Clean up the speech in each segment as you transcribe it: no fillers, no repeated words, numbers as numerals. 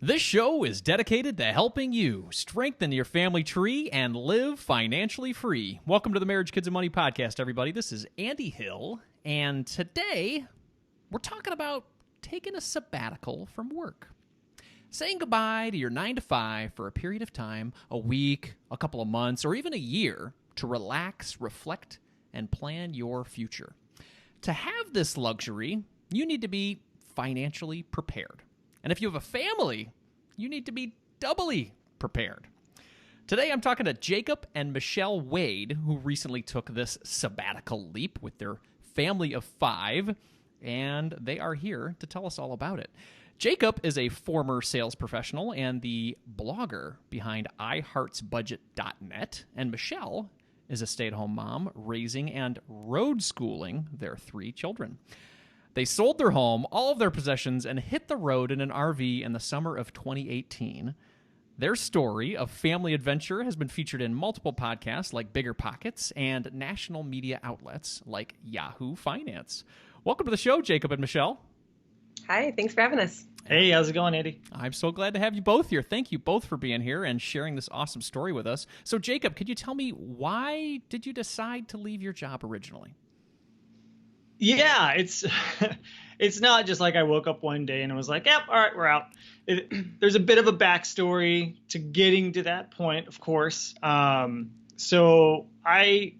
This show is dedicated to helping you strengthen your family tree and live financially free. Welcome to the Marriage, Kids, and Money podcast, everybody. This is Andy Hill, and today we're talking about taking a sabbatical from work. Saying goodbye to your 9 to 5 for a period of time, a week, a couple of months, or even a year to relax, reflect, and plan your future. To have this luxury, you need to be financially prepared. And if you have a family, you need to be doubly prepared. Today, I'm talking to Jacob and Michelle Wade, who recently took this sabbatical leap with their family of 5, and they are here to tell us all about it. Jacob is a former sales professional and the blogger behind iHeartsBudget.net, and Michelle is a stay-at-home mom raising and road schooling their 3 children. They sold their home, all of their possessions, and hit the road in an RV in the summer of 2018. Their story of family adventure has been featured in multiple podcasts like Bigger Pockets and national media outlets like Yahoo Finance. Welcome to the show, Jacob and Michelle. Hi, thanks for having us. Hey, how's it going, Andy? I'm so glad to have you both here. Thank you both for being here and sharing this awesome story with us. So, Jacob, could you tell me, why did you decide to leave your job originally? Yeah, it's not just like I woke up one day and I was like, yep, all right, we're out. There's a bit of a backstory to getting to that point, of course. So I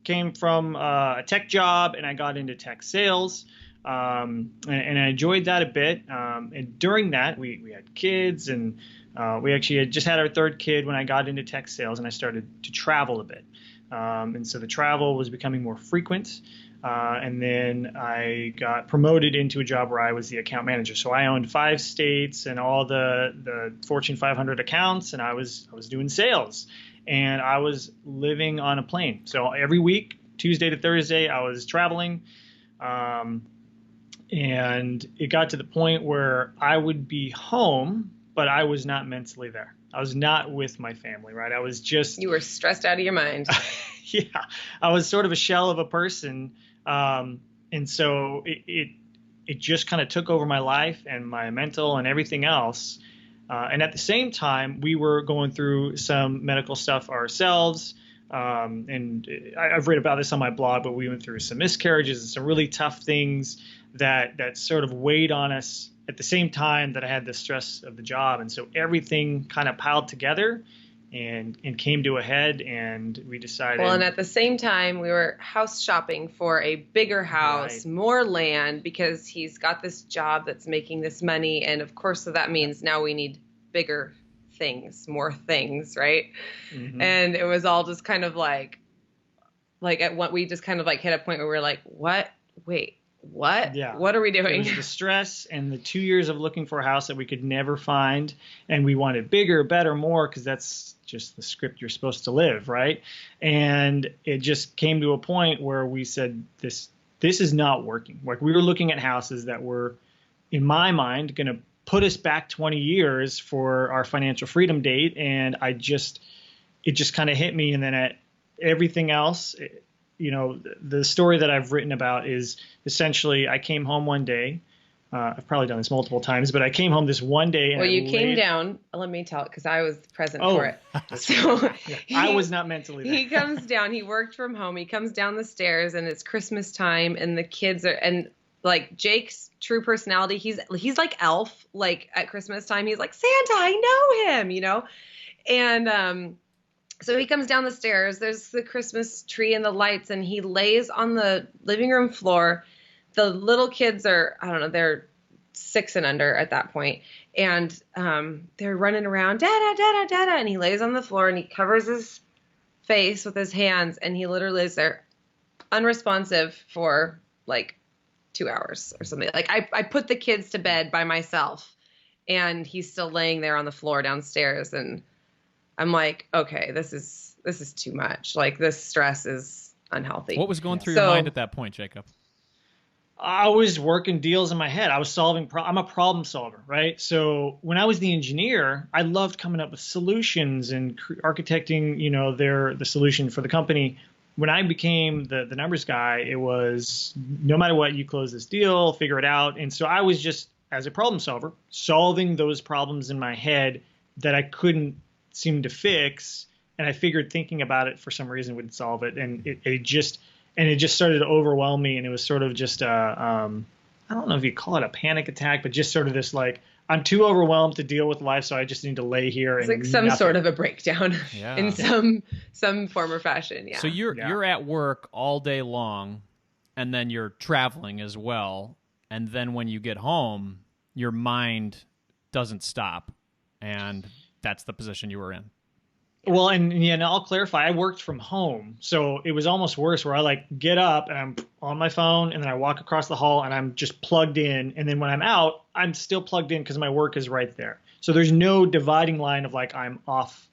came from a tech job and I got into tech sales, and I enjoyed that a bit. And during that, we had kids, and we actually had just had our 3rd kid when I got into tech sales, and I started to travel a bit. And so the travel was becoming more frequent. And then I got promoted into a job where I was the account manager. So I owned 5 states and all the Fortune 500 accounts, and I was doing sales, and I was living on a plane. So every week, Tuesday to Thursday, I was traveling. And it got to the point where I would be home, but I was not mentally there. I was not with my family, right? I was just... You were stressed out of your mind. Yeah, I was sort of a shell of a person. And so it just kind of took over my life and my mental and everything else. And at the same time, we were going through some medical stuff ourselves. And I've read about this on my blog, but we went through some miscarriages and some really tough things that sort of weighed on us at the same time that I had the stress of the job. And so everything kind of piled together and came to a head, and we decided. Well, and at the same time, we were house shopping for a bigger house, right, more land, because he's got this job that's making this money. And of course, so that means now we need bigger things, more things, right? Mm-hmm. And it was all just kind of like at what we just kind of like hit a point where we were like, what? Wait, what? Yeah. What are we doing? It was the stress and the 2 years of looking for a house that we could never find. And we wanted bigger, better, more, because that's just the script you're supposed to live, right? And it just came to a point where we said, this is not working. Like, we were looking at houses that were, in my mind, going to put us back 20 years for our financial freedom date. And it just kind of hit me. And then at everything else, the story that I've written about is essentially I came home one day. I've probably done this multiple times, but I came home this one day. And well, you came down. Let me tell it, because I was present for it. So I was not mentally there. He comes down. He worked from home. He comes down the stairs, and it's Christmas time, and the kids are, and like Jake's true personality, he's like Elf. Like at Christmas time, he's like Santa. I know him, and so he comes down the stairs. There's the Christmas tree and the lights, and he lays on the living room floor. The little kids are, I don't know, they're 6 and under at that point. And they're running around, Dada, Dada, Dada. And he lays on the floor and he covers his face with his hands. And he literally is there unresponsive for like 2 hours or something. Like I put the kids to bed by myself, and he's still laying there on the floor downstairs. And I'm like, okay, this is too much. Like, this stress is unhealthy. What was going through your mind at that point, Jacob? I was working deals in my head. I was solving. I'm a problem solver, right? So when I was the engineer, I loved coming up with solutions and architecting, the solution for the company. When I became the numbers guy, it was no matter what, you close this deal, figure it out. And so I as a problem solver, solving those problems in my head that I couldn't seem to fix. And I figured thinking about it for some reason would solve it. And it just started to overwhelm me. And it was sort of just I don't know if you call it a panic attack, but just sort of this like, I'm too overwhelmed to deal with life, so I just need to lay here. It's like some sort of a breakdown in some form or fashion. Yeah. So you're at work all day long, and then you're traveling as well, and then when you get home, your mind doesn't stop, and that's the position you were in. Well, and I'll clarify, I worked from home, so it was almost worse where I like get up and I'm on my phone and then I walk across the hall and I'm just plugged in. And then when I'm out, I'm still plugged in because my work is right there. So there's no dividing line of like I'm off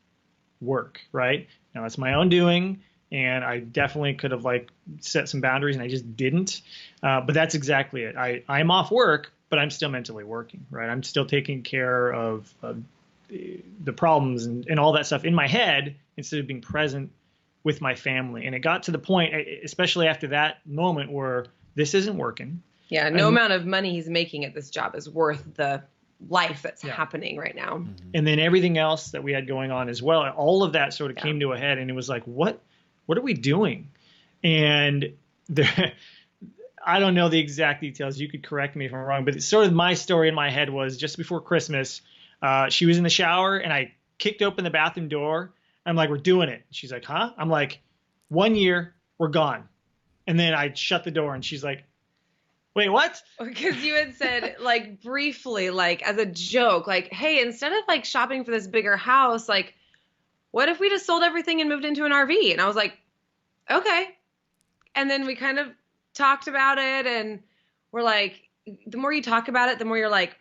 work, right? Now it's my own doing, and I definitely could have like set some boundaries and I just didn't. But that's exactly it. I'm off work, but I'm still mentally working, right? I'm still taking care of the problems and all that stuff in my head instead of being present with my family. And it got to the point, especially after that moment, where this isn't working. Yeah, no amount of money he's making at this job is worth the life that's happening right now. Mm-hmm. And then everything else that we had going on as well, all of that sort of came to a head, and it was like, what are we doing? And I don't know the exact details. You could correct me if I'm wrong, but it's sort of my story in my head was just before Christmas, she was in the shower and I kicked open the bathroom door. I'm like, we're doing it. She's like, huh? I'm like, 1 year, we're gone. And then I shut the door and she's like, wait, what? Because you had said like briefly, like as a joke, like, hey, instead of like shopping for this bigger house, like what if we just sold everything and moved into an RV? And I was like, okay. And then we kind of talked about it, and we're like, the more you talk about it, the more you're like,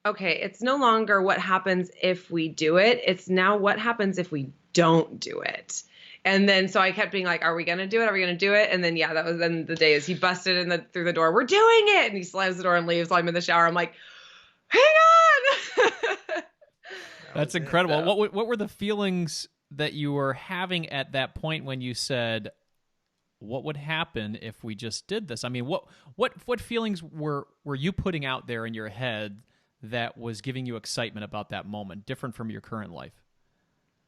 okay, it's no longer what happens if we do it. It's now what happens if we don't do it. And then, so I kept being like, are we going to do it? Are we going to do it? And then, yeah, that was then the day is he busted through the door. We're doing it. And he slams the door and leaves while I'm in the shower. I'm like, hang on. That's incredible. So, what were the feelings that you were having at that point when you said, what would happen if we just did this? I mean, what feelings were you putting out there in your head that was giving you excitement about that moment, different from your current life?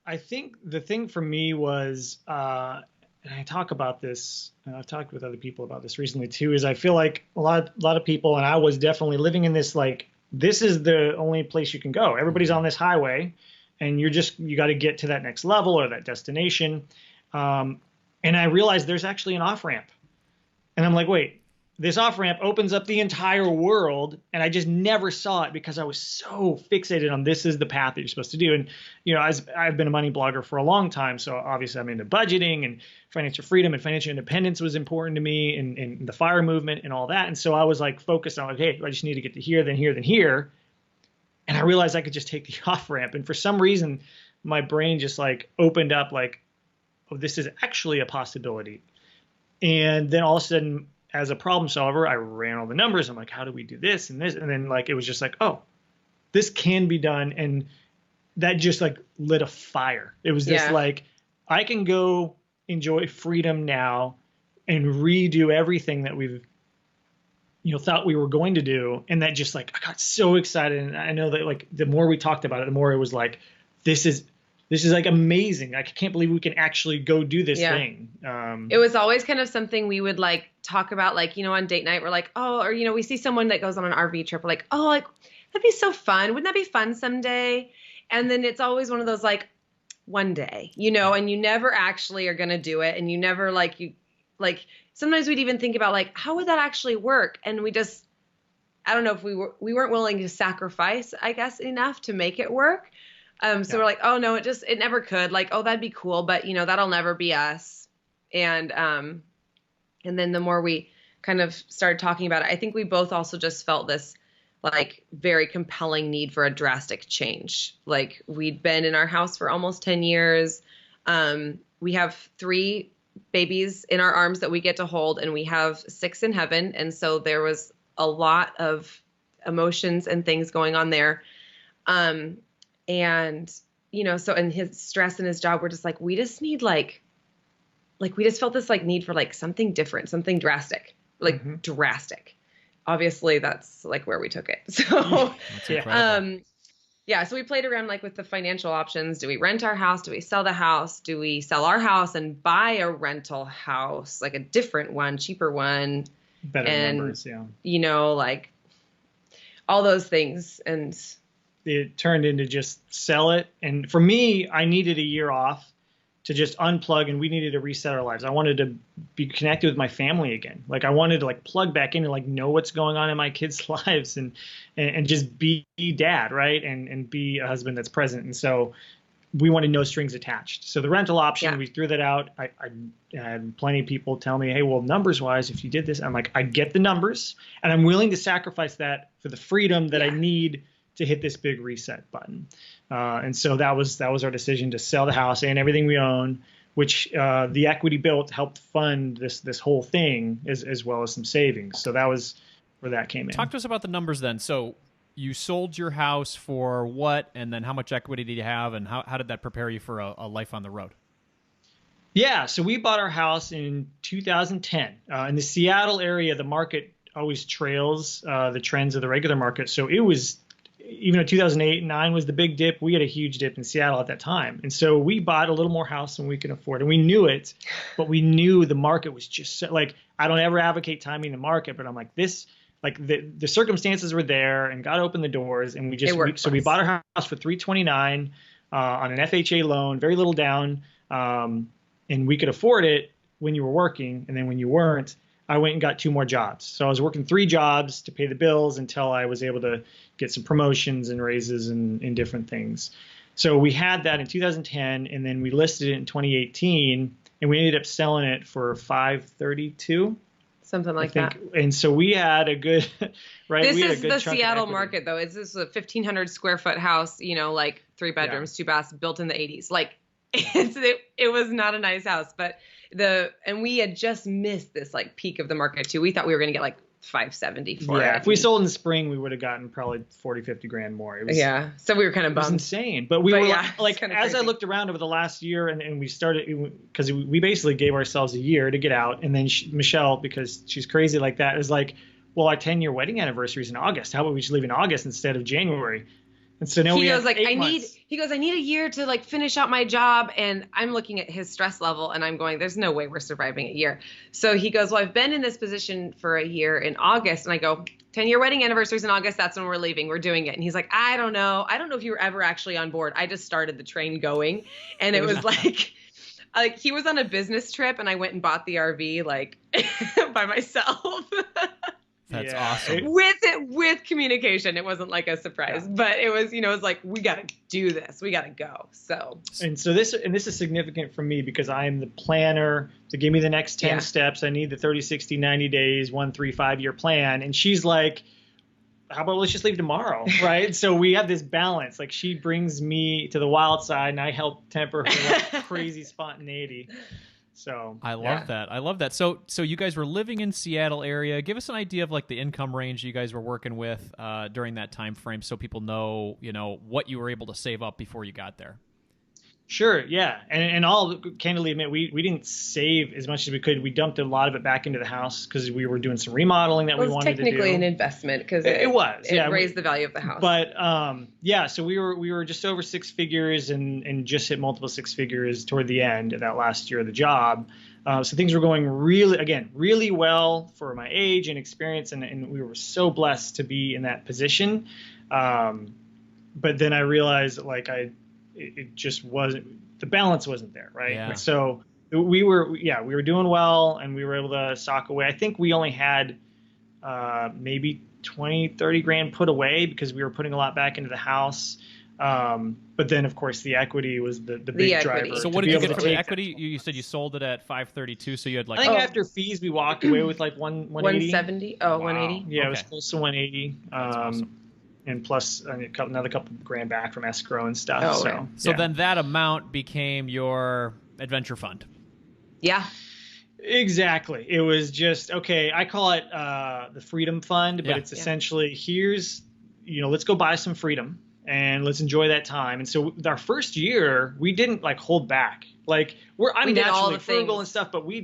I think the thing for me was, and I talk about this, and I've talked with other people about this recently too, is I feel like a lot of people, and I was definitely living in this, like, this is the only place you can go. Everybody's on this highway, and you got to get to that next level or that destination. And I realized there's actually an off-ramp. And I'm like, wait, this off-ramp opens up the entire world, and I just never saw it because I was so fixated on this is the path that you're supposed to do. And, I've been a money blogger for a long time, so obviously I'm into budgeting, and financial freedom and financial independence was important to me, and the FIRE movement and all that. And so I was like focused on, like, hey, I just need to get to here, then here, then here. And I realized I could just take the off-ramp. And for some reason, my brain just like opened up like, oh, this is actually a possibility. And then all of a sudden, as a problem solver, I ran all the numbers. I'm like, how do we do this and this? And then like, it was just like, oh, this can be done. And that just like lit a fire. It was just like, I can go enjoy freedom now and redo everything that we've, thought we were going to do. And that just like, I got so excited. And I know that like, the more we talked about it, the more it was like, this is like amazing. I can't believe we can actually go do this thing. It was always kind of something we would like talk about, like, on date night, we're like, oh, or, we see someone that goes on an RV trip. We're like, oh, like that'd be so fun. Wouldn't that be fun someday? And then it's always one of those, like, one day, and you never actually are going to do it. And you never sometimes we'd even think about like, how would that actually work? And we just, I don't know if we weren't willing to sacrifice, I guess, enough to make it work. So we're like, oh no, it never could. Like, oh, that'd be cool, but that'll never be us. And then the more we kind of started talking about it, I think we both also just felt this like very compelling need for a drastic change. Like, we'd been in our house for almost 10 years. We have 3 babies in our arms that we get to hold, and we have 6 in heaven. And so there was a lot of emotions and things going on there. And, so in his stress in his job, we're just like, we just need like we just felt this like need for like something different, something drastic, like drastic. obviously that's like where we took it. So, That's incredible. yeah, so we played around like with the financial options. Do we rent our house? Do we sell the house? Do we sell our house and buy a rental house, like a different one, cheaper one? Better And, numbers, yeah. Like all those things. And it turned into just sell it. And for me, I needed a year off to just unplug, and we needed to reset our lives. I wanted to be connected with my family again. Like I wanted to like plug back in and like know what's going on in my kids' lives and just be dad, right? And be a husband that's present. And so we wanted no strings attached. So the rental option, we threw that out. I had plenty of people tell me, hey, well, numbers wise, if you did this, I'm like, I get the numbers and I'm willing to sacrifice that for the freedom that I need to hit this big reset button. And so that was our decision to sell the house and everything we own, which the equity built helped fund this whole thing as well as some savings. So that was where that came in. Talk to us about the numbers then. So you sold your house for what, and then how much equity did you have, and how did that prepare you for a life on the road? Yeah, so we bought our house in 2010. In the Seattle area, the market always trails the trends of the regular market. So it was, even though 2008 and 9 was the big dip, we had a huge dip in Seattle at that time. And so we bought a little more house than we could afford. And we knew it, but we knew the market was just so, like, I don't ever advocate timing the market, but I'm like, this, like the circumstances were there and God opened the doors, and we bought our house for $329 on an FHA loan, very little down. And we could afford it when you were working. And then when you weren't, I went and got 2 more jobs. So I was working 3 jobs to pay the bills until I was able to get some promotions and raises and different things. So we had that in 2010, and then we listed it in 2018, and we ended up selling it for $532. Something like that. And so we had a good, right? This we had is a good the chunk of Seattle equity. market, though. This is a 1,500 square foot house, like 3 bedrooms, 2 baths, built in the 80s. Like it was not a nice house, but and we had just missed this like peak of the market too. We thought we were going to get like 570 for it. Yeah, if we sold in the spring, we would have gotten probably 40, 50 grand more. It was, so we were kind of it was bummed. insane. But we were like, as crazy. I looked around over the last year, and we started, because we basically gave ourselves a year to get out. And then Michelle, because she's crazy like that, is like, well, our 10-year wedding anniversary is in August. How about we just leave in August instead of January? And so now he we goes have like, 8 months. I need a year to like finish out my job. And I'm looking at his stress level and I'm going, there's no way we're surviving a year. So he goes, well, I've been in this position for a year in August. And I go, 10-year wedding anniversary is in August. That's when we're leaving. We're doing it. And he's like, I don't know. I don't know if you were ever actually on board. I just started the train going. And it was like he was on a business trip and I went and bought the RV like by myself. That's awesome. With communication. It wasn't like a surprise, but it was, it was like, we got to do this. We got to go. So. And so this is significant for me because I am the planner to give me the next 10 steps. I need the 30, 60, 90 days, 1, 3, 5 year plan. And she's like, how about let's just leave tomorrow, right? So we have this balance. Like she brings me to the wild side and I help temper her like crazy spontaneity. So I love that. I love that. So you guys were living in Seattle area. Give us an idea of like the income range you guys were working with during that time frame, so people know, what you were able to save up before you got there. Sure, yeah, and I'll candidly admit we didn't save as much as we could. We dumped a lot of it back into the house because we were doing some remodeling that we wanted to do. It was technically an investment because it raised the value of the house. But so we were just over 6 figures and just hit multiple 6 figures toward the end of that last year of the job. So things were going really well for my age and experience, and we were so blessed to be in that position. But then I realized it just wasn't, the balance wasn't there, right? Yeah. So we were doing well and we were able to sock away. I think we only had maybe 20, 30 grand put away because we were putting a lot back into the house. But then of course the equity was the big driver. So what did you get for the equity? You said you sold it at 532, so you had I think after fees we walked away with like 180. 170? Oh, wow. 180? Yeah, okay. It was close to 180. That's awesome. And plus another couple grand back from escrow and stuff. So then that amount became your adventure fund. Yeah. Exactly. It was just, okay, I call it the freedom fund, but it's essentially let's go buy some freedom and let's enjoy that time. And so our first year, we didn't hold back. I'm naturally frugal and stuff, but we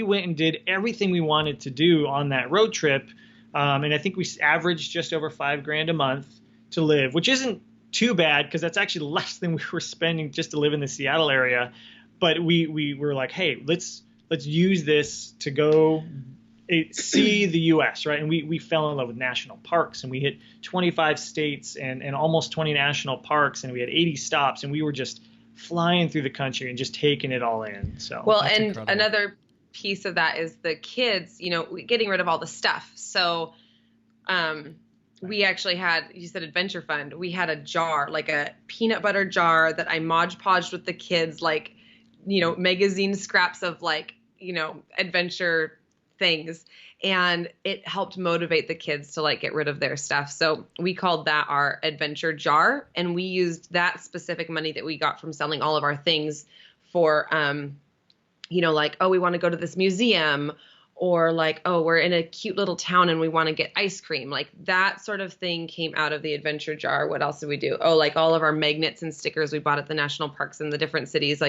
went and did everything we wanted to do on that road trip. And I think we averaged just over $5,000 a month to live, which isn't too bad because that's actually less than we were spending just to live in the Seattle area. But we were like, hey, let's use this to go see the U.S., right? And we fell in love with national parks, and we hit 25 states and almost 20 national parks, and we had 80 stops, and we were just flying through the country and just taking it all in. So well, That's and incredible. another piece of that is the kids, getting rid of all the stuff. So we actually had, you said Adventure Fund. We had a jar, like a peanut butter jar that I Mod Podged with the kids, like, magazine scraps of adventure things. And it helped motivate the kids to get rid of their stuff. So we called that our adventure jar. And we used that specific money that we got from selling all of our things for, we want to go to this museum, or we're in a cute little town and we want to get ice cream. That sort of thing came out of the adventure jar. What else did we do? All of our magnets and stickers we bought at the national parks in the different cities,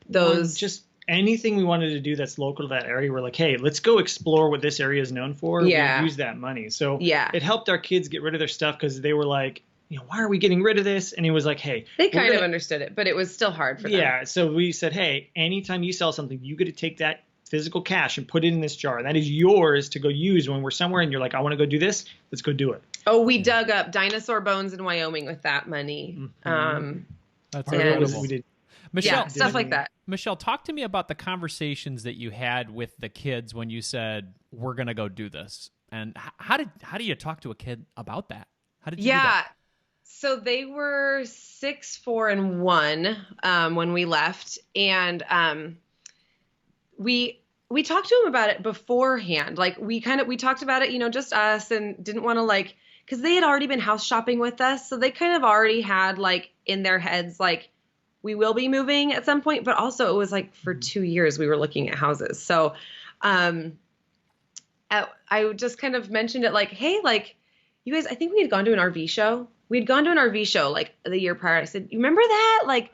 those. Just anything we wanted to do that's local to that area. We're like, hey, let's go explore what this area is known for. Yeah. We'll use that money. So Yeah. it helped our kids get rid of their stuff because they were like, why are we getting rid of this? And he was like, hey. They kind of understood it, but it was still hard for them. Yeah. So we said, hey, anytime you sell something, you get to take that physical cash and put it in this jar. And that is yours to go use when we're somewhere and you're like, I want to go do this. Let's go do it. Oh, we dug up dinosaur bones in Wyoming with that money. Mm-hmm. That's And- incredible. We did. Michelle, Yeah, stuff like that. Michelle, talk to me about the conversations that you had with the kids when you said, we're going to go do this. And how do you talk to a kid about that? How did you do that? So they were 6, 4, and 1 when we left. And we talked to them about it beforehand. We talked about it, just us, and didn't want to because they had already been house shopping with us. So they kind of already had in their heads, we will be moving at some point, but also it was for 2 years we were looking at houses. So I just kind of mentioned it hey, you guys, I think we had gone to an RV show. We had gone to an RV show the year prior. I said, you remember that?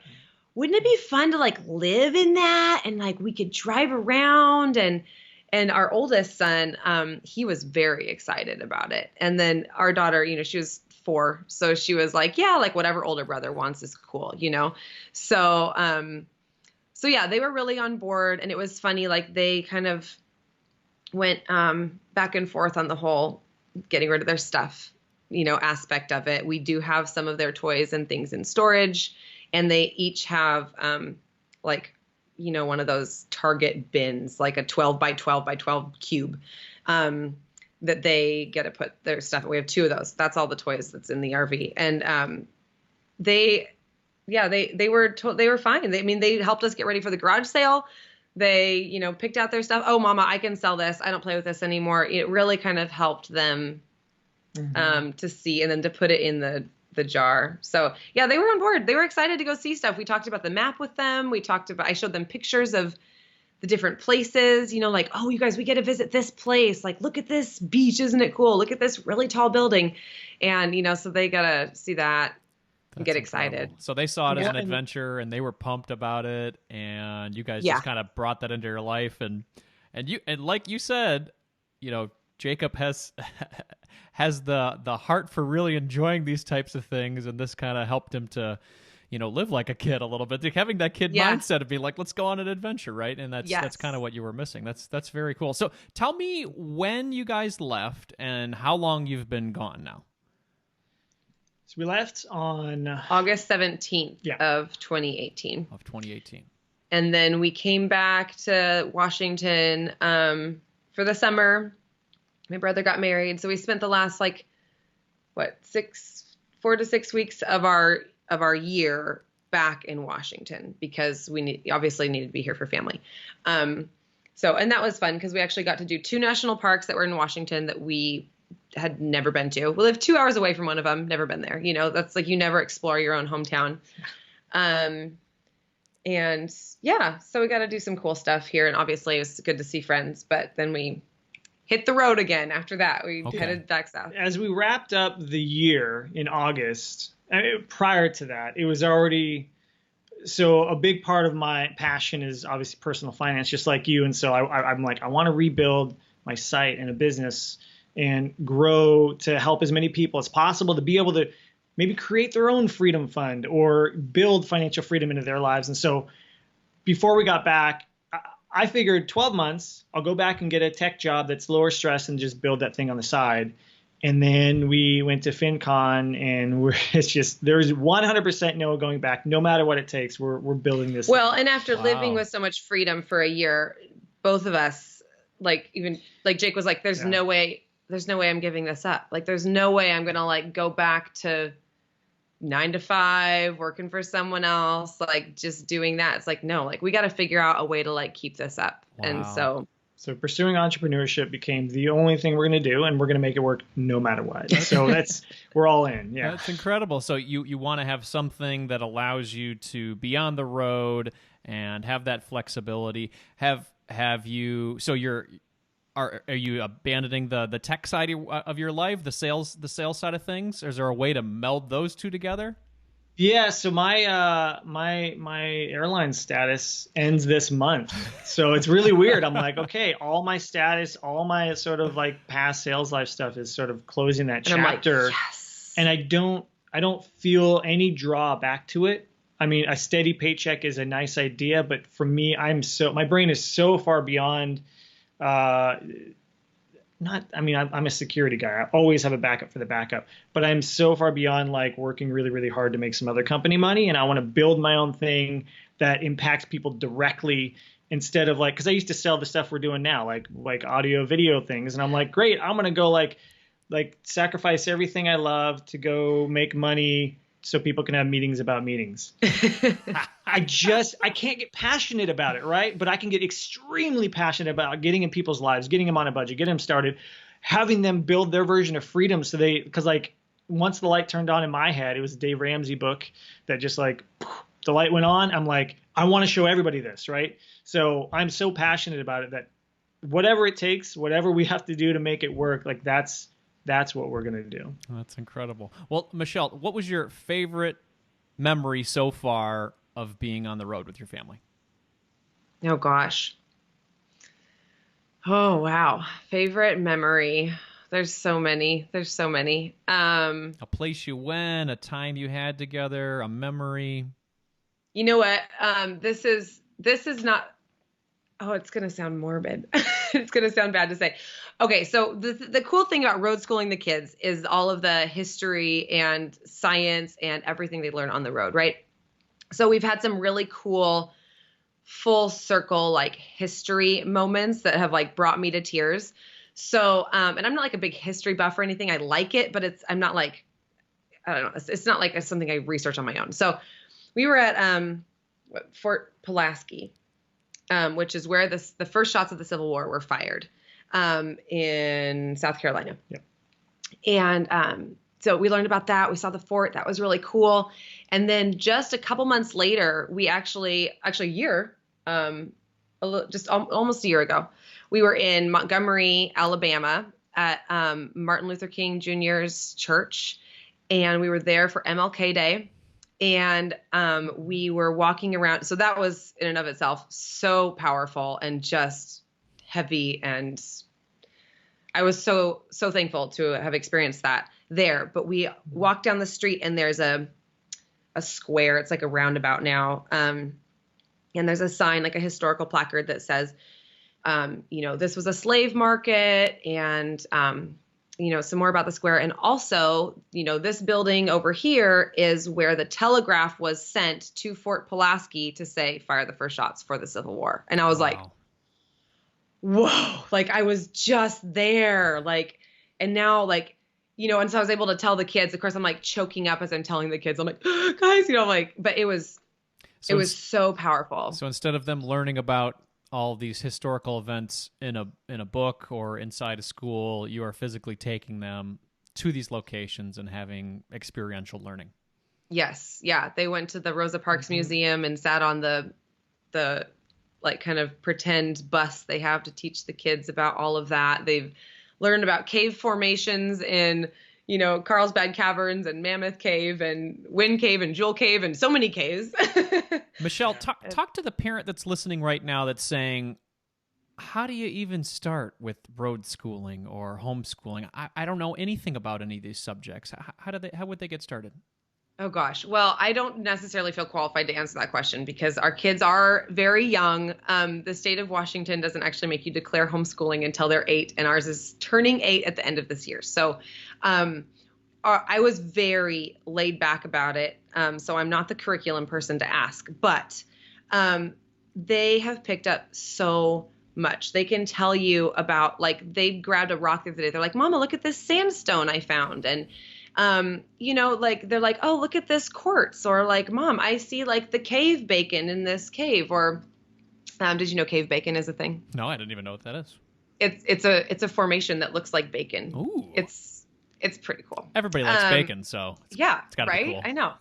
Wouldn't it be fun to live in that? And we could drive around, and our oldest son, he was very excited about it. And then our daughter, she was 4. So she was yeah, whatever older brother wants is cool, So, so yeah, they were really on board, and it was funny. They kind of went, back and forth on the whole getting rid of their stuff, aspect of it. We do have some of their toys and things in storage, and they each have, one of those Target bins, a 12 by 12 by 12 cube, that they get to put their stuff. We have 2 of those. That's all the toys that's in the RV. And they were fine. They helped us get ready for the garage sale. They, picked out their stuff. Oh, Mama, I can sell this. I don't play with this anymore. It really kind of helped them to see, and then to put it in the jar. So yeah, they were on board. They were excited to go see stuff. We talked about the map with them. I showed them pictures of the different places, oh, you guys, we get to visit this place. Look at this beach. Isn't it cool? Look at this really tall building. And, so they got to see that and get excited. Incredible. So they saw it as an adventure, and they were pumped about it. And you guys just kind of brought that into your life. And like you said, Jacob has the heart for really enjoying these types of things. And this kind of helped him to, live like a kid a little bit, having that kid mindset of being let's go on an adventure. Right. And that's kind of what you were missing. That's very cool. So tell me when you guys left and how long you've been gone now. So we left on August 17th of 2018. And then we came back to Washington for the summer. My brother got married. So we spent the last 4 to 6 weeks of our year back in Washington, because we obviously needed to be here for family. And that was fun because we actually got to do 2 national parks that were in Washington that we had never been to. We live 2 hours away from one of them, never been there. That's you never explore your own hometown. And yeah, so we got to do some cool stuff here. And obviously it was good to see friends, but then we hit the road again after that. We headed back south. As we wrapped up the year in August, prior to that, it was already, so a big part of my passion is obviously personal finance, just like you. And so I'm I want to rebuild my site and a business and grow to help as many people as possible to be able to maybe create their own freedom fund or build financial freedom into their lives. And so before we got back, I figured 12 months, I'll go back and get a tech job that's lower stress and just build that thing on the side. And then we went to FinCon, and it's just, there's 100% no going back. No matter what it takes, we're building this. Well, and after living with so much freedom for a year, both of us, like Jake was like, there's no way I'm giving this up. Like, there's no way I'm going to like go back to 9 to 5, working for someone else, like just doing that. It's like, no, like we got to figure out a way to like keep this up. Wow. And so pursuing entrepreneurship became the only thing we're going to do, and we're going to make it work no matter what. So we're all in. Yeah. That's incredible. So you want to have something that allows you to be on the road and have that flexibility. Have you, so are you abandoning the tech side of your life, the sales side of things? Or is there a way to meld those two together? Yeah, so my my airline status ends this month. So it's really weird. I'm like, okay, all my status, all my sort of like past sales life stuff is sort of closing that chapter. Like, yes. And I don't feel any draw back to it. I mean, a steady paycheck is a nice idea, but for me, my brain is so far beyond I'm a security guy. I always have a backup for the backup, but I'm so far beyond like working really, really hard to make some other company money. And I want to build my own thing that impacts people directly instead of like, cause I used to sell the stuff we're doing now, like audio, video things. And I'm like, great, I'm going to go like sacrifice everything I love to go make money so people can have meetings about meetings. I can't get passionate about it, right? But I can get extremely passionate about getting in people's lives, getting them on a budget, getting them started, having them build their version of freedom. So because like once the light turned on in my head, it was a Dave Ramsey book that just like the light went on. I'm like, I want to show everybody this, right? So I'm so passionate about it that whatever it takes, whatever we have to do to make it work, like that's what we're going to do. That's incredible. Well, Michelle, what was your favorite memory so far of being on the road with your family? Oh, gosh. Oh, wow. Favorite memory. There's so many. A place you went, a time you had together, a memory. You know what? This is not, oh, it's going to sound morbid. It's going to sound bad to say. Okay, so the cool thing about road schooling the kids is all of the history and science and everything they learn on the road, right? So we've had some really cool full circle like history moments that have like brought me to tears. So, and I'm not like a big history buff or anything. I like it, but I'm not like, I don't know. It's not like something I research on my own. So we were at Fort Pulaski, which is where the first shots of the Civil War were fired. In South Carolina. Yep. And so we learned about that. We saw the fort. That was really cool. And then just a couple months later, we actually a year, almost a year ago, we were in Montgomery, Alabama at Martin Luther King Jr.'s church. And we were there for MLK Day. And we were walking around. So that was in and of itself so powerful and just heavy, and I was so thankful to have experienced that there. But we walked down the street and there's a square. It's like a roundabout now. And there's a sign, like a historical placard that says, this was a slave market, and, some more about the square. And also, this building over here is where the telegraph was sent to Fort Pulaski to say, fire the first shots for the Civil War. And I was like, whoa, like I was just there, like, and now like, and so I was able to tell the kids, of course I'm like choking up as I'm telling the kids, I'm like, guys, but it was so powerful. So instead of them learning about all these historical events in a book or inside a school, you are physically taking them to these locations and having experiential learning. Yes. Yeah. They went to the Rosa Parks Museum and sat on the like kind of pretend bus they have to teach the kids about all of that. They've learned about cave formations in, Carlsbad Caverns and Mammoth Cave and Wind Cave and Jewel Cave and so many caves. Michelle, talk to the parent that's listening right now that's saying, how do you even start with road schooling or homeschooling? I don't know anything about any of these subjects. How would they get started? Oh gosh. Well, I don't necessarily feel qualified to answer that question because our kids are very young. The state of Washington doesn't actually make you declare homeschooling until they're 8, and ours is turning 8 at the end of this year. So I was very laid back about it. So I'm not the curriculum person to ask, but they have picked up so much. They can tell you about, like, they grabbed a rock the other day. They're like, Mama, look at this sandstone I found. And like they're like, oh, look at this quartz, or like, Mom, I see like the cave bacon in this cave, or did you know cave bacon is a thing? No, I didn't even know what that is. It's a formation that looks like bacon. Ooh. It's pretty cool. Everybody likes bacon, so it's gotta right. be cool. I know.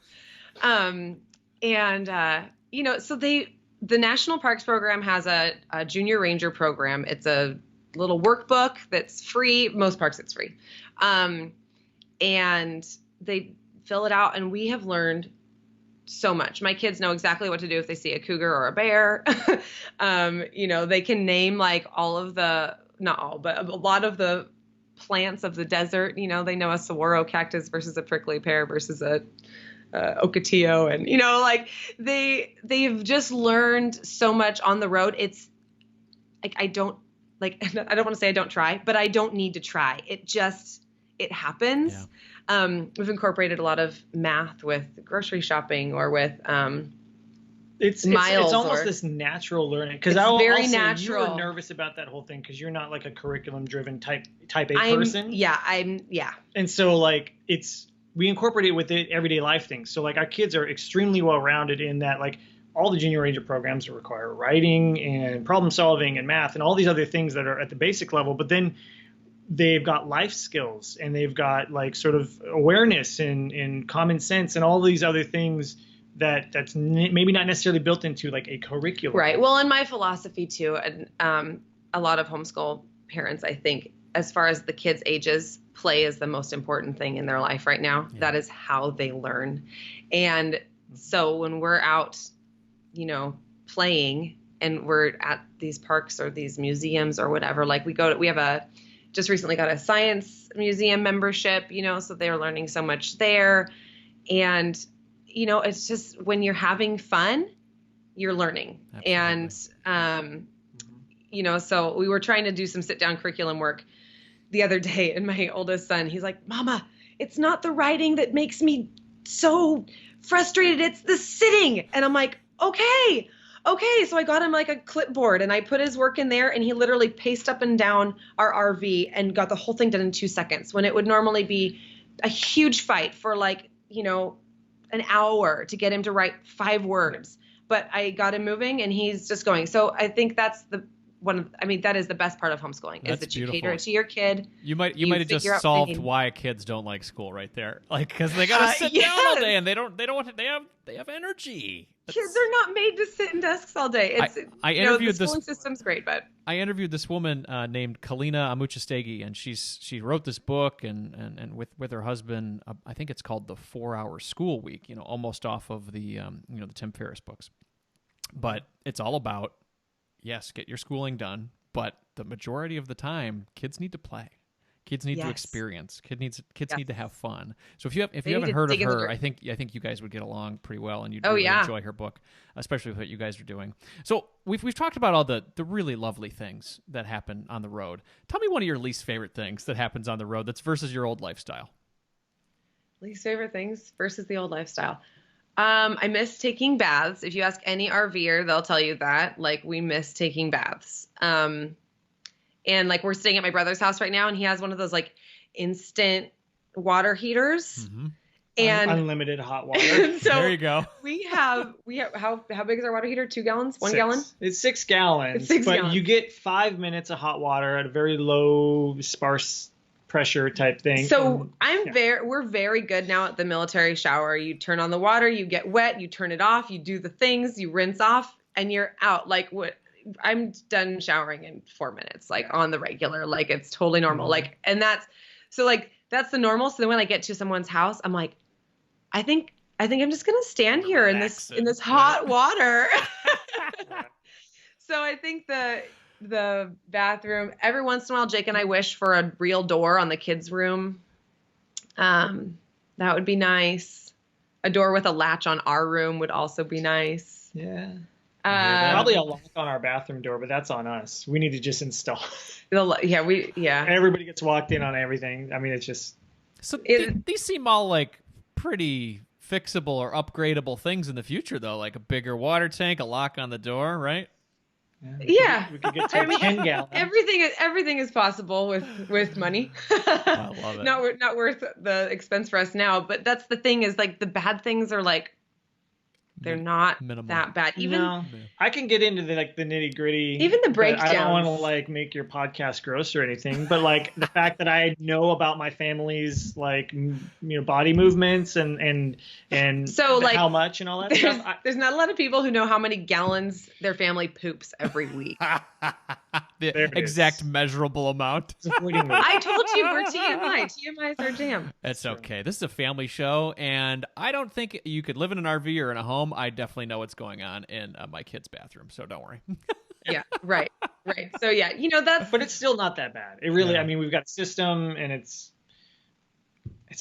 So the National Parks Program has a Junior Ranger program. It's a little workbook that's free. Most parks it's free. And they fill it out, and we have learned so much. My kids know exactly what to do if they see a cougar or a bear. They can name like not all, but a lot of the plants of the desert. They know a saguaro cactus versus a prickly pear versus a ocotillo, and like they've just learned so much on the road. It's like I don't want to say I don't try, but I don't need to try. It happens. Yeah. We've incorporated a lot of math with grocery shopping or with it's miles. It's almost this natural learning, because very natural. You were nervous about that whole thing because you're not like a curriculum driven type A person. Yeah. And so like we incorporate it with the everyday life things. So like our kids are extremely well rounded in that, like, all the Junior Ranger programs require writing and problem solving and math and all these other things that are at the basic level, but then they've got life skills and they've got like sort of awareness and common sense and all these other things that's maybe not necessarily built into like a curriculum. Right. Well, and my philosophy too, and a lot of homeschool parents, I think, as far as the kids' ages, play is the most important thing in their life right now. Yeah. That is how they learn. And so when we're out, playing and we're at these parks or these museums or whatever, like we have just recently got a science museum membership, so they're learning so much there. And, it's just when you're having fun, you're learning. Absolutely. And, so we were trying to do some sit down curriculum work the other day, and my oldest son, he's like, Mama, it's not the writing that makes me so frustrated. It's the sitting. And I'm like, okay. So I got him like a clipboard and I put his work in there, and he literally paced up and down our RV and got the whole thing done in 2 seconds, when it would normally be a huge fight for like, an hour to get him to write 5 words. But I got him moving and he's just going. So I think that's that is the best part of homeschooling, is that you cater it to your kid. You might have just solved why kids don't like school right there. Like, because they got to sit down all day and they have energy. Kids are not made to sit in desks all day. I interviewed the schooling system's great, but I interviewed this woman named Kalina Amuchastegui, and she wrote this book and with her husband. I think it's called The 4-Hour School Week. Almost off of the the Tim Ferriss books, but it's all about, yes, get your schooling done, but the majority of the time, kids need to play. Kids need to experience. Kids need to have fun. So if you haven't heard of her, I think you guys would get along pretty well, and you'd really enjoy her book, especially with what you guys are doing. So we've talked about all the really lovely things that happen on the road. Tell me one of your least favorite things that happens on the road that's versus your old lifestyle. Least favorite things versus the old lifestyle. I miss taking baths. If you ask any RVer, they'll tell you that. Like, we miss taking baths. And like, we're staying at my brother's house right now, and he has one of those like instant water heaters. Mm-hmm. And unlimited hot water. So there you go. We have how big is our water heater? 2 gallons? 1 gallon? It's 6 gallons. But you get 5 minutes of hot water at a very low, sparse pressure type thing. So we're very good now at the military shower. You turn on the water, you get wet, you turn it off, you do the things, you rinse off, and you're out. Like, what? I'm done showering in 4 minutes, like on the regular, like it's totally normal. Mm-hmm. Like, and that's the normal. So then when I get to someone's house, I'm like, I think I'm just going to stand here in this hot water. So I think the bathroom. Every once in a while, Jake and I wish for a real door on the kids' room. That would be nice. A door with a latch on our room would also be nice. Yeah. that. Probably a lock on our bathroom door, but that's on us. We need to just install. Yeah. Everybody gets walked in on everything. I mean, it's just. So these seem all like pretty fixable or upgradable things in the future, though, like a bigger water tank, a lock on the door, right? Yeah. We could get to 10 gallons. Everything is possible with money. I love it. Not worth the expense for us now, but that's the thing is like the bad things are like they're not minimal. that bad. Even I can get into the nitty gritty. Even the breakdowns. I don't want to like make your podcast gross or anything, but like the fact that I know about my family's like body movements and so like how much and all that stuff. There's not a lot of people who know how many gallons their family poops every week. The exact measurable amount. I told you we're TMI. TMI is our jam. That's okay. This is a family show, and I don't think you could live in an RV or in a home. I definitely know what's going on in my kid's bathroom, so don't worry. Yeah, right. So yeah, that's. But it's still not that bad. It really. Yeah. I mean, we've got a system, and it's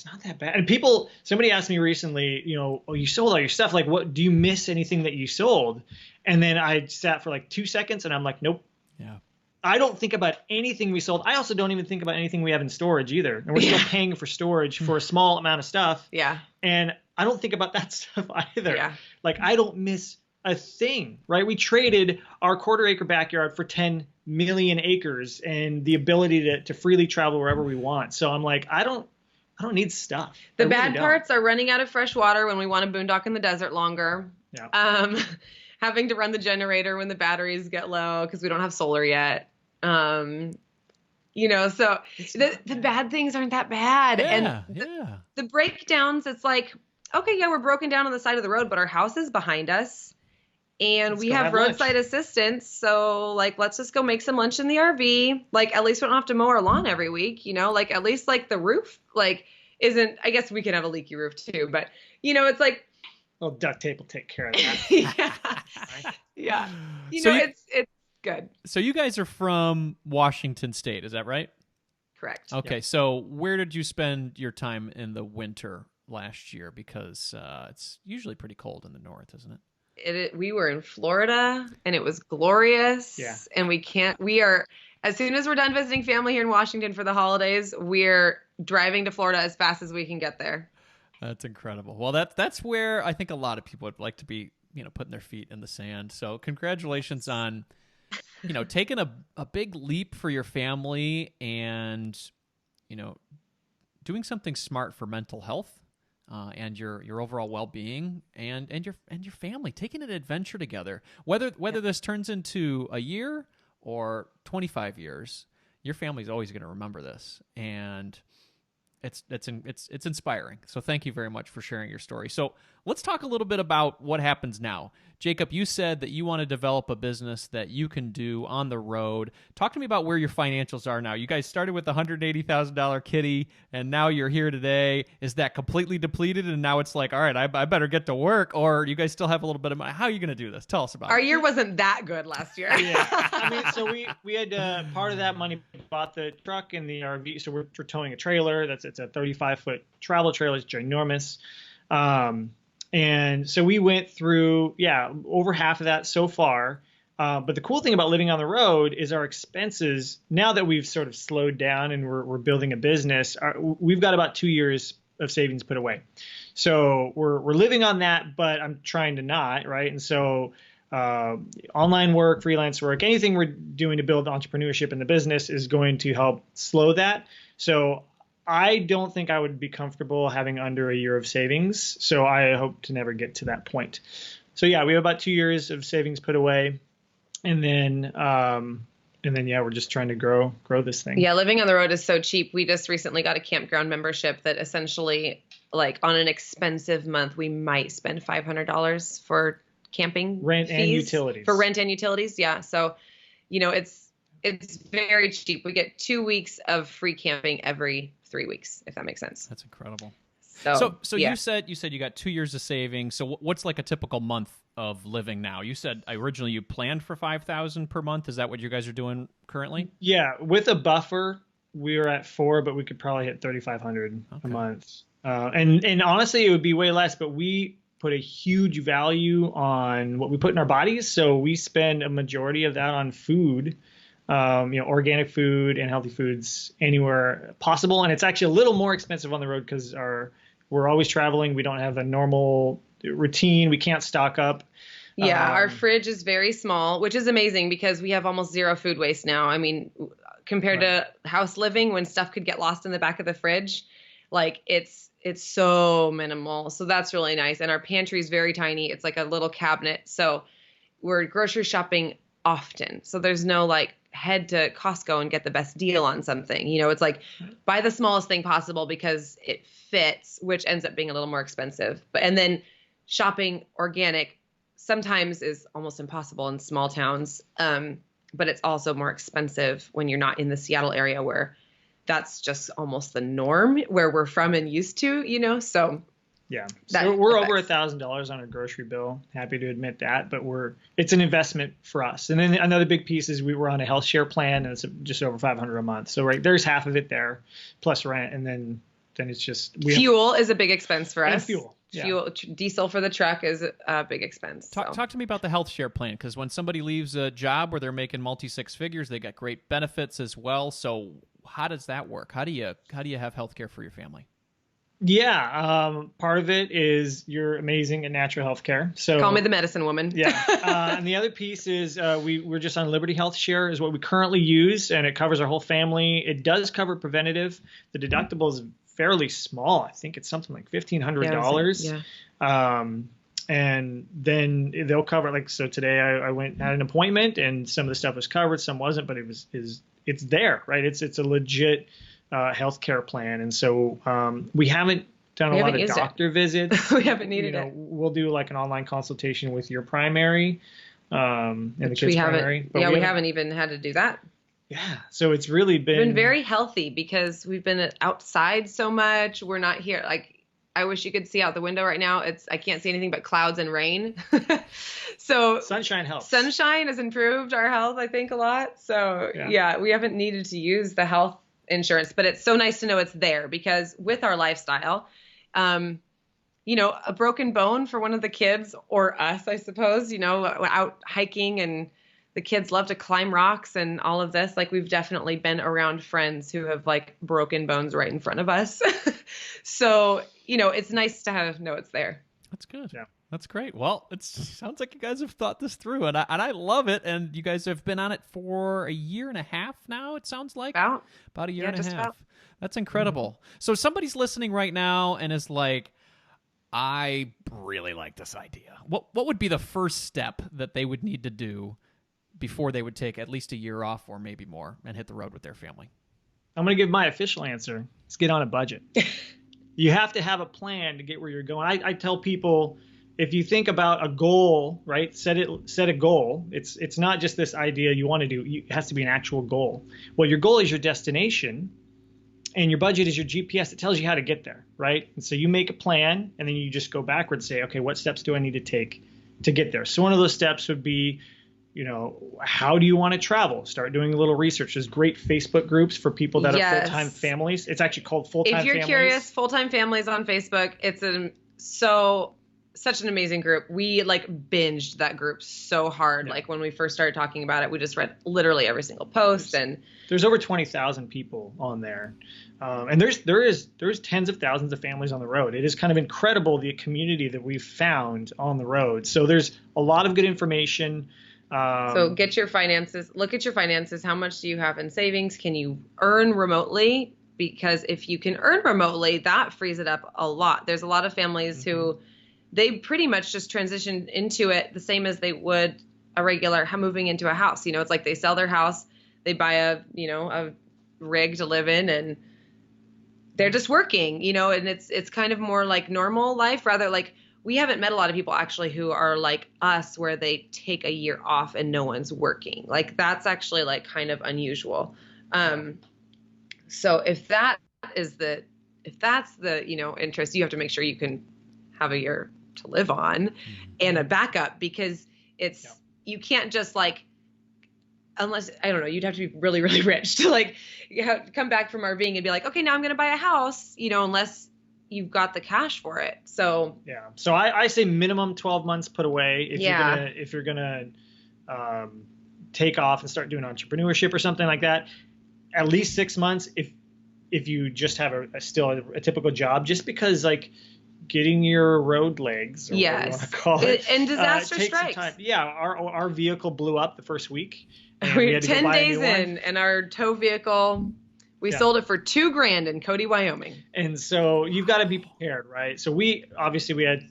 not that bad. And somebody asked me recently, oh, you sold all your stuff. Like, what do you miss anything that you sold? And then I sat for like 2 seconds, and I'm like, nope. Yeah. I don't think about anything we sold. I also don't even think about anything we have in storage either. And we're still paying for storage for a small amount of stuff. Yeah. And I don't think about that stuff either. Yeah. Like, I don't miss a thing, right? We traded our 1/4 acre backyard for 10 million acres and the ability to freely travel wherever we want. So I'm like, I don't need stuff. The bad parts are running out of fresh water when we want to boondock in the desert longer. Yeah. Having to run the generator when the batteries get low because we don't have solar yet. So the bad things aren't that bad. Yeah, and the breakdowns, it's like, okay, yeah, we're broken down on the side of the road, but our house is behind us and we have roadside assistance. So like, let's just go make some lunch in the RV. Like, at least we don't have to mow our lawn every week, like at least like the roof, like isn't, I guess we can have a leaky roof too, but it's like, well, duct tape will take care of that. Yeah. It's good. So you guys are from Washington State, is that right? Correct. Okay, Yep. So where did you spend your time in the winter last year? Because it's usually pretty cold in the north, isn't it? We were in Florida and it was glorious. Yeah. And as soon as we're done visiting family here in Washington for the holidays, we're driving to Florida as fast as we can get there. That's incredible. Well, that's where I think a lot of people would like to be, putting their feet in the sand. So congratulations on, taking a big leap for your family and, doing something smart for mental health and your overall well-being and your family, taking an adventure together. Whether this turns into a year or 25 years, your family's always going to remember this. And it's inspiring. So thank you very much for sharing your story. So let's talk a little bit about what happens now. Jacob, you said that you want to develop a business that you can do on the road. Talk to me about where your financials are now. You guys started with a $180,000 kitty, and now you're here today. Is that completely depleted, and now it's like, all right, I better get to work, or you guys still have a little bit of money? How are you going to do this? Tell us about it. Our year wasn't that good last year. Yeah. I mean, so we had part of that money bought the truck and the RV. So we're towing a trailer. It's a 35-foot travel trailer. It's ginormous. And so we went through, over half of that so far. But the cool thing about living on the road is our expenses, now that we've sort of slowed down and we're building a business, we've got about 2 years of savings put away. So we're living on that, but I'm trying to not, right? And so online work, freelance work, anything we're doing to build entrepreneurship in the business is going to help slow that. So I don't think I would be comfortable having under a year of savings. So I hope to never get to that point. So we have about 2 years of savings put away. And then we're just trying to grow this thing. Yeah. Living on the road is so cheap. We just recently got a campground membership that essentially, like, on an expensive month, we might spend $500 for camping rent fees, and utilities. For rent and utilities. Yeah. So, it's very cheap. We get 2 weeks of free camping every 3 weeks, if that makes sense. That's incredible. So yeah. you said you got 2 years of saving. So what's like a typical month of living now? You said originally you planned for 5,000 per month. Is that what you guys are doing currently? Yeah, with a buffer, we were at 4, but we could probably hit 3,500 a month. And honestly, it would be way less, but we put a huge value on what we put in our bodies. So we spend a majority of that on food, organic food and healthy foods anywhere possible. And it's actually a little more expensive on the road because we're always traveling. We don't have a normal routine. We can't stock up. Yeah, our fridge is very small, which is amazing because we have almost zero food waste now. I mean, compared to house living when stuff could get lost in the back of the fridge, like it's so minimal. So that's really nice. And our pantry is very tiny. It's like a little cabinet. So we're grocery shopping often. So there's no like head to Costco and get the best deal on something. It's like buy the smallest thing possible because it fits, which ends up being a little more expensive. And then shopping organic sometimes is almost impossible in small towns. But it's also more expensive when you're not in the Seattle area where that's just almost the norm where we're from and used to, so. Yeah. So we're over $1,000 on our grocery bill. Happy to admit that, but it's an investment for us. And then another big piece is we were on a health share plan and it's just over $500 a month. So there's half of it there plus rent. And then it's just fuel is a big expense for us. And fuel. Yeah. Fuel, diesel for the truck is a big expense. Talk to me about the health share plan, because when somebody leaves a job where they're making multi-six figures, they got great benefits as well. So how does that work? How do you have health care for your family? Yeah, part of it is you're amazing at natural health care. So call me the medicine woman. Yeah, and the other piece is we're just on Liberty Health Share is what we currently use, and it covers our whole family. It does cover preventative. The deductible is fairly small. I think it's something like $1,500. Yeah. And then they'll cover so today I went had an appointment and some of the stuff was covered, some wasn't, but it's there, right? It's a legit healthcare plan, and so we haven't done a lot of doctor visits. We haven't needed it. We'll do like an online consultation with your primary and the kid's primary. But we haven't even had to do that. Yeah, so it's really been very healthy because we've been outside so much. We're not here. Like, I wish you could see out the window right now. I can't see anything but clouds and rain. So sunshine helps. Sunshine has improved our health, I think, a lot. So yeah, we haven't needed to use the health insurance, but it's so nice to know it's there because with our lifestyle, a broken bone for one of the kids or us, I suppose, out hiking and the kids love to climb rocks and all of this. Like, we've definitely been around friends who have broken bones right in front of us. So, it's nice to know it's there. That's good. Yeah. That's great. Well, it sounds like you guys have thought this through, and I love it. And you guys have been on it for a year and a half now, it sounds like. About a year and a half. About. That's incredible. Mm-hmm. So somebody's listening right now and is like, I really like this idea. What would be the first step that they would need to do before they would take at least a year off or maybe more and hit the road with their family? I'm going to give my official answer. Let's get on a budget. You have to have a plan to get where you're going. I tell people, if you think about a goal, right, set a goal. It's not just this idea you want to do. It has to be an actual goal. Well, your goal is your destination, and your budget is your GPS that tells you how to get there, right? And so you make a plan, and then you just go backwards, say, okay, what steps do I need to take to get there? So one of those steps would be, how do you want to travel? Start doing a little research. There's great Facebook groups for people that are full-time families. It's actually called Full-Time Families. If you're curious, Full-Time Families on Facebook. It's such an amazing group. We binged that group so hard. Yeah. When we first started talking about it, we just read literally every single post. And there's over 20,000 people on there. And there's tens of thousands of families on the road. It is kind of incredible, the community that we've found on the road. So there's a lot of good information. So get your finances, look at your finances. How much do you have in savings? Can you earn remotely? Because if you can earn remotely, that frees it up a lot. There's a lot of families who they pretty much just transition into it the same as they would a regular moving into a house. It's like they sell their house, they buy a rig to live in, and they're just working, and it's kind of more like normal life rather we haven't met a lot of people actually who are like us where they take a year off and no one's working. That's actually kind of unusual. So if if that's the, interest, you have to make sure you can have a year to live on and a backup, because you can't just like, unless, I don't know, you'd have to be really, really rich to like come back from RVing and be like, okay, now I'm going to buy a house, unless you've got the cash for it. So yeah. So I say minimum 12 months put away if you're gonna take off and start doing entrepreneurship or something like that. At least 6 months if you just have a typical job, just because like getting your road legs, or whatever you want to call it, and disaster takes strikes. some time. Yeah, our vehicle blew up the first week. And we we had had to 10 go buy a days new one. in, and our tow vehicle, we sold it for $2,000 in Cody, Wyoming. And so you've got to be prepared, right? So we had,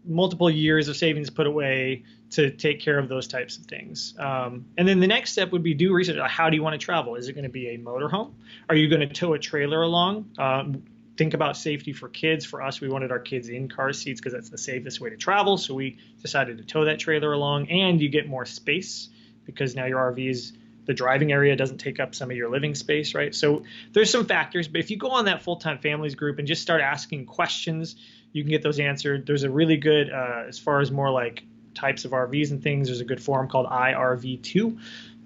multiple years of savings put away to take care of those types of things. And then the next step would be do research. How do you want to travel? Is it going to be a motorhome? Are you going to tow a trailer along? Think about safety for kids. For us, we wanted our kids in car seats because that's the safest way to travel. So we decided to tow that trailer along, and you get more space because now your RV's, the driving area doesn't take up some of your living space, right? So there's some factors, but if you go on that full-time families group and just start asking questions, you can get those answered. There's a really good, as far as more like types of RVs and things, there's a good forum called IRV2,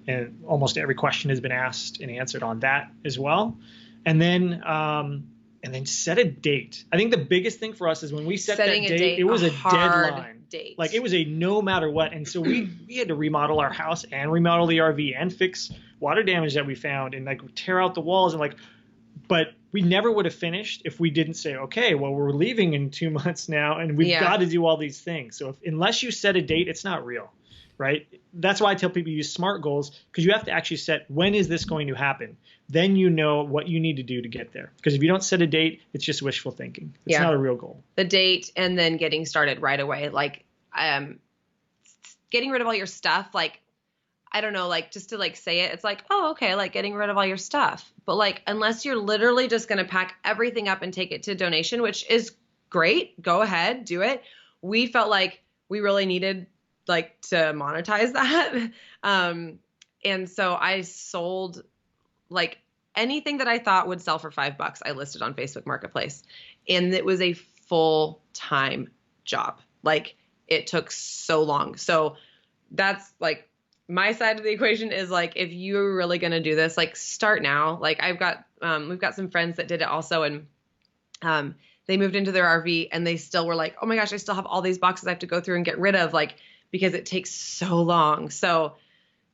and almost every question has been asked and answered on that as well. And then set a date. I think the biggest thing for us is when we set Setting that a date, it was a hard deadline. Date. Like it was a no matter what. And so we had to remodel our house and remodel the RV and fix water damage that we found and like tear out the walls and but we never would have finished if we didn't say, okay, well, we're leaving in 2 months now and we've got to do all these things. So unless you set a date, it's not real, right? That's why I tell people use SMART goals, because you have to actually set, when is this going to happen? Then you know what you need to do to get there. Because if you don't set a date, it's just wishful thinking. It's not a real goal. The date, and then getting started right away. Like, getting rid of all your stuff. Like, I don't know, like just to like say it, it's like, oh, okay, like getting rid of all your stuff. But like, unless you're literally just going to pack everything up and take it to donation, which is great, go ahead, do it. We felt like we really needed like to monetize that. And so I sold like anything that I thought would sell for $5, I listed on Facebook Marketplace. And it was a full-time job. Like it took so long. So that's like my side of the equation is like, if you're really going to do this, like start now. Like we've got some friends that did it also. And, they moved into their RV and they still were like, oh my gosh, I still have all these boxes I have to go through and get rid of, like, because it takes so long. So,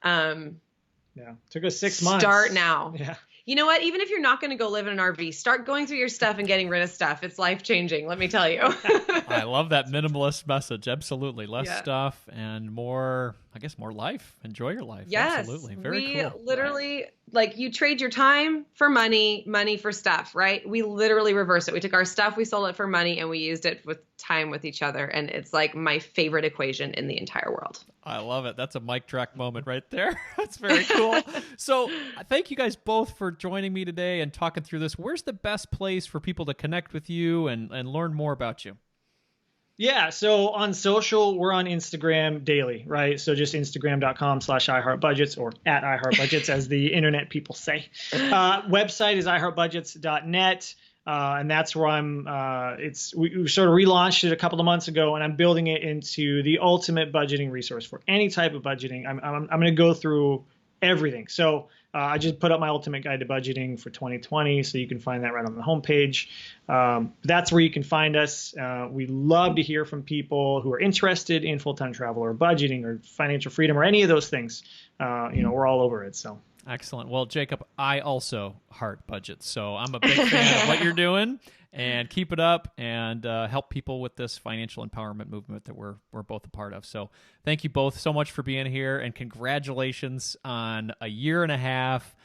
took us 6 months. Start now. Yeah. You know what? Even if you're not going to go live in an RV, start going through your stuff and getting rid of stuff. It's life-changing, let me tell you. I love that minimalist message. Absolutely. Less stuff and more, I guess, more life. Enjoy your life. Yes. Absolutely. Very cool. We literally, like, you trade your time for money, money for stuff, right? We literally reversed it. We took our stuff, we sold it for money, and we used it with time with each other. And it's like my favorite equation in the entire world. I love it. That's a mic drop moment right there. That's very cool. So thank you guys both for joining me today and talking through this. Where's the best place for people to connect with you and learn more about you? Yeah. So on social, we're on Instagram daily, right? So just Instagram.com/iHeartBudgets or at iHeartBudgets, as the internet people say. Website is iHeartBudgets.net. And that's where we sort of relaunched it a couple of months ago, and I'm building it into the ultimate budgeting resource for any type of budgeting. I'm going to go through everything. So I just put up my ultimate guide to budgeting for 2020. So you can find that right on the homepage. That's where you can find us. We love to hear from people who are interested in full-time travel or budgeting or financial freedom or any of those things. We're all over it. So. Excellent. Well, Jacob, I also heart budgets, so I'm a big fan of what you're doing, and keep it up and help people with this financial empowerment movement that we're both a part of. So thank you both so much for being here, and congratulations on a year and a half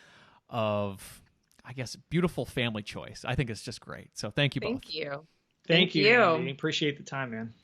of, I guess, beautiful family choice. I think it's just great. So thank you both. Thank you. Thank you. Andy. Appreciate the time, man.